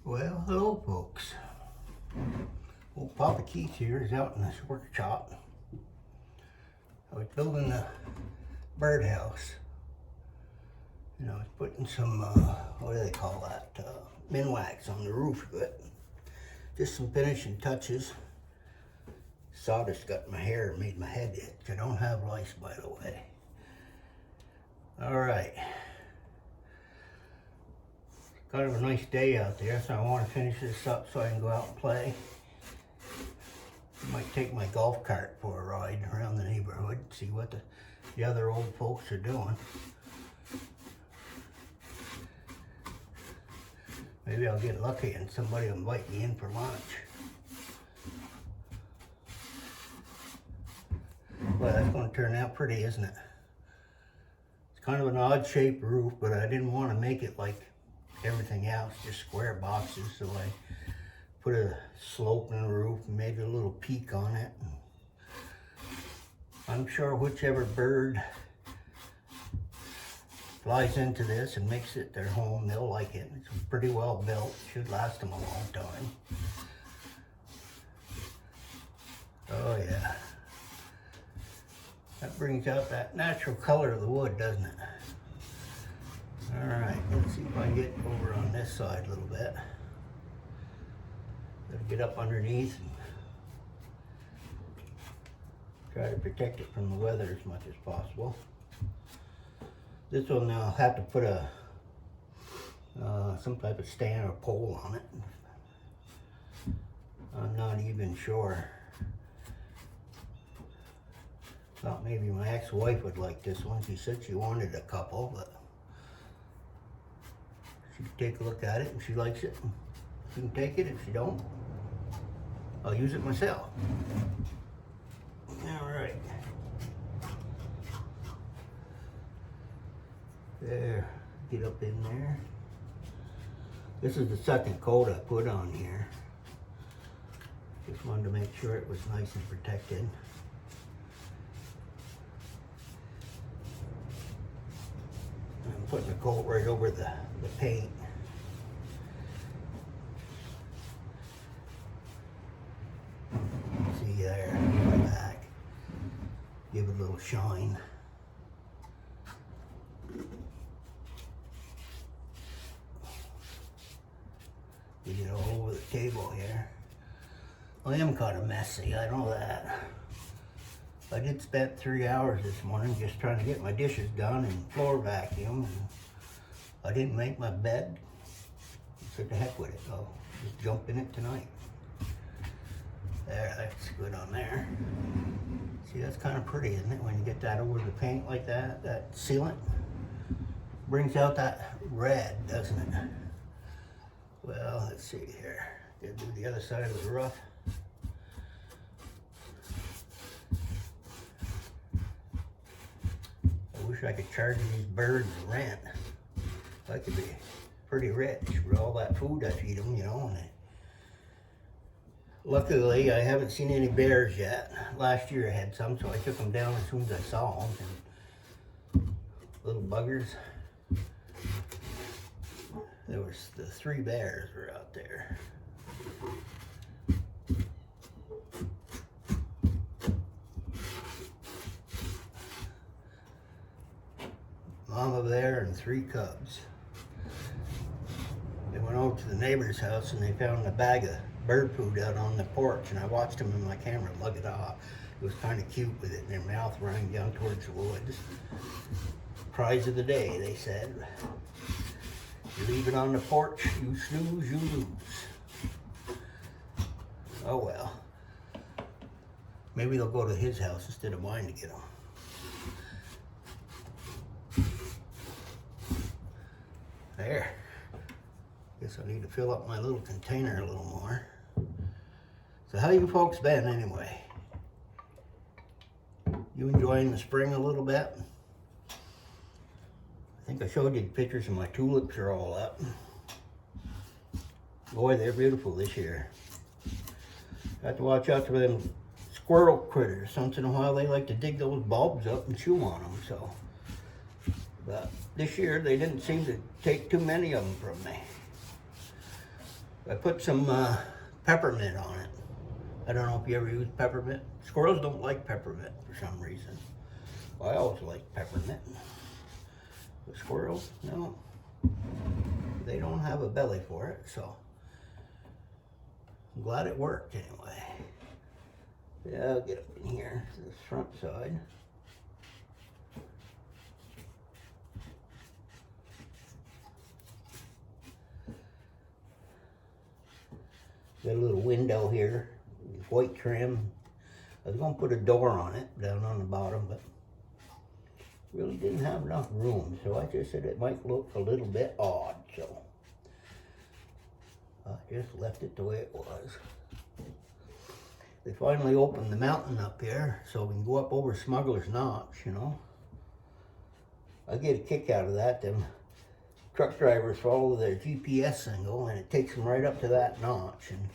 Well, hello folks. Old Papa Keith here is out in this workshop. I was building the birdhouse. You know, I was putting some, what do they call that? Minwax on the roof of it. Just some finishing touches. Sawdust got in my hair and made my head itch. I don't have lice, by the way. Alright. Kind of a nice day out there, so I want to finish this up so I can go out and play. I might take my golf cart for a ride around the neighborhood, see what the other old folks are doing. Maybe I'll get lucky and somebody will invite me in for lunch. Well, that's going to turn out pretty, isn't it? It's kind of an odd shaped roof, but I didn't want to make it like everything else, just square boxes, so I put a slope in the roof and made a little peak on it. I'm sure whichever bird flies into this and makes it their home, they'll like it. It's pretty well built, should last them a long time. Oh yeah. That brings out that natural color of the wood, doesn't it? Alright, let's see if I can get over on this side a little bit. Gotta get up underneath and try to protect it from the weather as much as possible. This one I'll have to put a some type of stand or pole on it. I'm not even sure. Thought maybe my ex-wife would like this one. She said she wanted a couple, but she can take a look at it. If she likes it, she can take it. If she don't, I'll use it myself. All right. There, get up in there. This is the second coat I put on here. Just wanted to make sure it was nice and protected. I'm putting the coat right over the paint. See there, the back. Give it a little shine. Get it all over the table here. I am kind of messy, I know that. I did spend 3 hours this morning just trying to get my dishes done and floor vacuum. And I didn't make my bed. I said to heck with it, I'll just jump in it tonight. There, that's good on there. See, that's kind of pretty, isn't it? When you get that over the paint like that, that sealant brings out that red, doesn't it? Well, let's see here. Gotta do the other side of the roof. I wish I could charge these birds rent. I could be pretty rich with all that food I feed them, you know. And luckily, I haven't seen any bears yet. Last year I had some, so I took them down as soon as I saw them. And little buggers. There was the 3 bears were out there. Mama bear and 3 cubs. They went over to the neighbor's house and they found a bag of bird food out on the porch, and I watched them in my camera lug it off. It was kind of cute with it in their mouth running down towards the woods. Prize of the day, they said. You leave it on the porch, you snooze, you lose. Oh well. Maybe they'll go to his house instead of mine to get them. There. Guess I need to fill up my little container a little more. So how you folks been anyway? You enjoying the spring a little bit? I think I showed you the pictures of my tulips are all up. Boy, they're beautiful this year. Got to watch out for them squirrel critters. Once in a while they like to dig those bulbs up and chew on them, so. But this year they didn't seem to take too many of them from me. I put some peppermint on it. I don't know if you ever use peppermint. Squirrels don't like peppermint for some reason. Well, I always like peppermint. The squirrels, no. They don't have a belly for it, so I'm glad it worked anyway. Yeah, I'll get up in here to this front side. Got a little window here, white trim. I was gonna put a door on it down on the bottom, but really didn't have enough room, so I just said it might look a little bit odd, so I just left it the way it was. They finally opened the mountain up here, so we can go up over Smuggler's Notch, you know. I get a kick out of that. Them truck drivers follow their GPS signal, and it takes them right up to that notch, and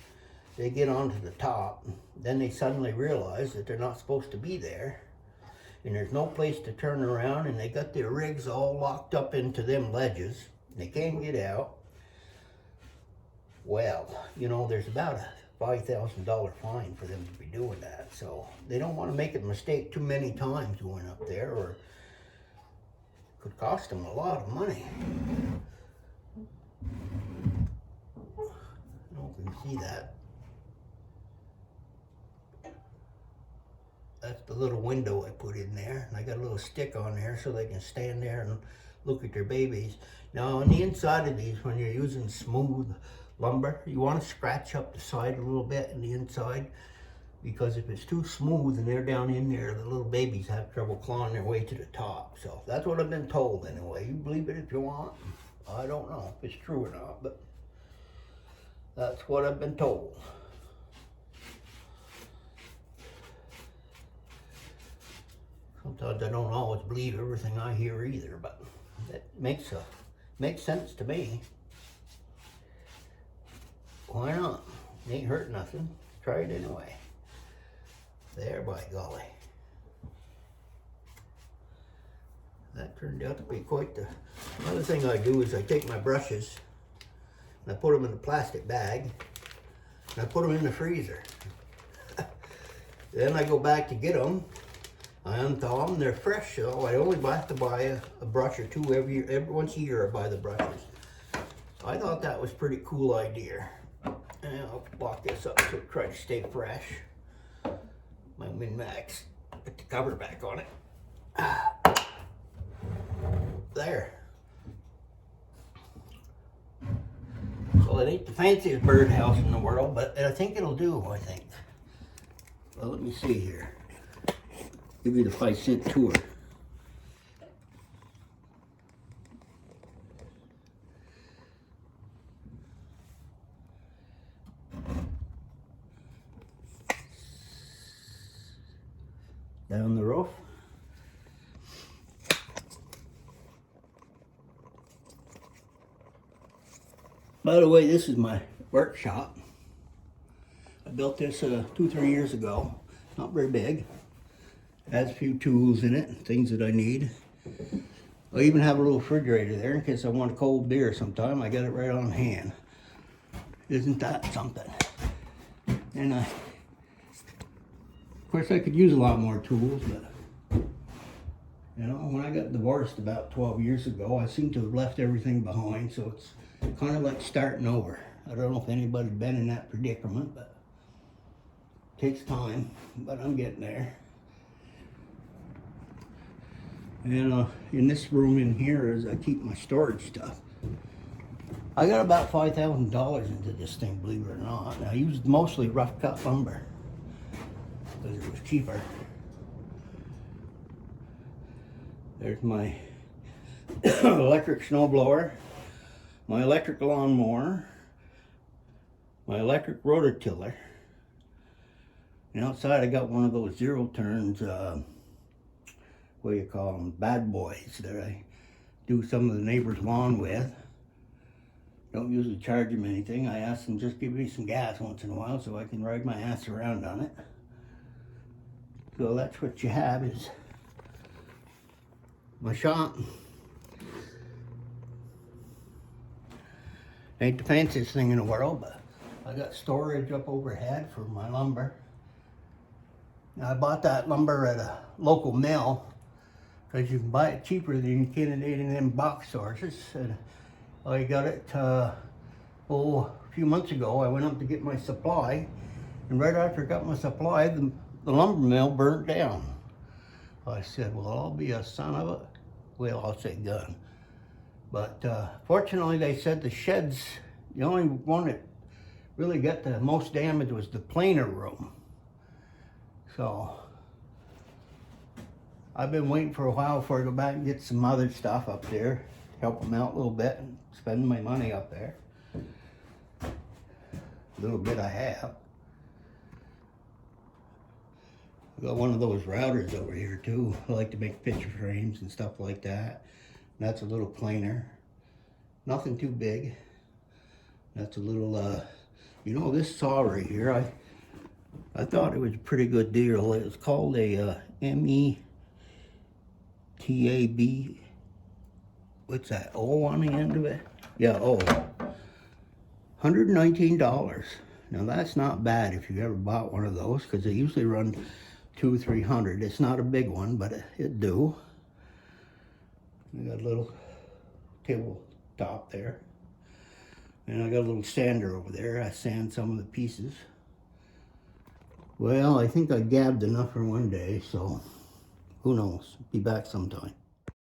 they get onto the top. Then they suddenly realize that they're not supposed to be there, and there's no place to turn around, and they got their rigs all locked up into them ledges. They can't get out. Well, you know, there's about a $5,000 fine for them to be doing that, so they don't want to make a mistake too many times going up there, or it could cost them a lot of money. I don't know if you can see that. That's the little window I put in there, and I got a little stick on there so they can stand there and look at their babies. Now on the inside of these, when you're using smooth lumber, you want to scratch up the side a little bit in the inside, because if it's too smooth and they're down in there, the little babies have trouble clawing their way to the top. So that's what I've been told anyway. You believe it if you want. I don't know if it's true or not, but that's what I've been told. Sometimes I don't always believe everything I hear either, but it makes sense to me. Why not? It ain't hurt nothing. Try it anyway. There, by golly. That turned out to be quite the... Another thing I do is I take my brushes and I put them in a plastic bag and I put them in the freezer. Then I go back to get them. I unthaw them. They're fresh, so I only have to buy a brush or two every once a year. I buy the brushes. I thought that was a pretty cool idea. And I'll lock this up so try to stay fresh. My Min-Max, put the cover back on it. There. Well, it ain't the fanciest birdhouse in the world, but I think it'll do, I think. Well, let me see here. Give you the 5-cent tour. Down the roof. By the way, this is my workshop. I built this 2-3 years ago. Not very big. It has a few tools in it, things that I need. I even have a little refrigerator there in case I want a cold beer sometime. I got it right on hand. Isn't that something? And of course, I could use a lot more tools, but you know, when I got divorced about 12 years ago, I seem to have left everything behind, so it's kind of like starting over. I don't know if anybody's been in that predicament, but it takes time, but I'm getting there. And in this room in here is I keep my storage stuff. I got about $5,000 into this thing, believe it or not. And I used mostly rough cut lumber because it was cheaper. There's my electric snowblower, my electric lawnmower, my electric rototiller. And outside I got one of those zero turns, what do you call them, bad boys that I do some of the neighbor's lawn with. Don't usually charge them anything. I ask them just give me some gas once in a while so I can ride my ass around on it. So that's what you have is my shop. Ain't the fanciest thing in the world, but I got storage up overhead for my lumber. Now, I bought that lumber at a local mill because you can buy it cheaper than you can in them box stores. And I got it, a few months ago. I went up to get my supply, and right after I got my supply, the lumber mill burnt down. I said, well, I'll be a son of a, well, I'll say gun. But fortunately, they said the sheds, the only one that really got the most damage was the planer room. So I've been waiting for a while before I go back and get some other stuff up there, help them out a little bit and spend my money up there. A little bit I have. I got one of those routers over here too. I like to make picture frames and stuff like that. That's a little planer. Nothing too big. That's a little, you know, this saw right here, I thought it was a pretty good deal. It was called a METAB. What's that, O on the end of it? Yeah, O. $119. Now that's not bad if you ever bought one of those, because they usually run $200-300. It's not a big one, but it do. I got a little tabletop there. And I got a little sander over there. I sand some of the pieces. Well, I think I gabbed enough for one day, so who knows? Be back sometime.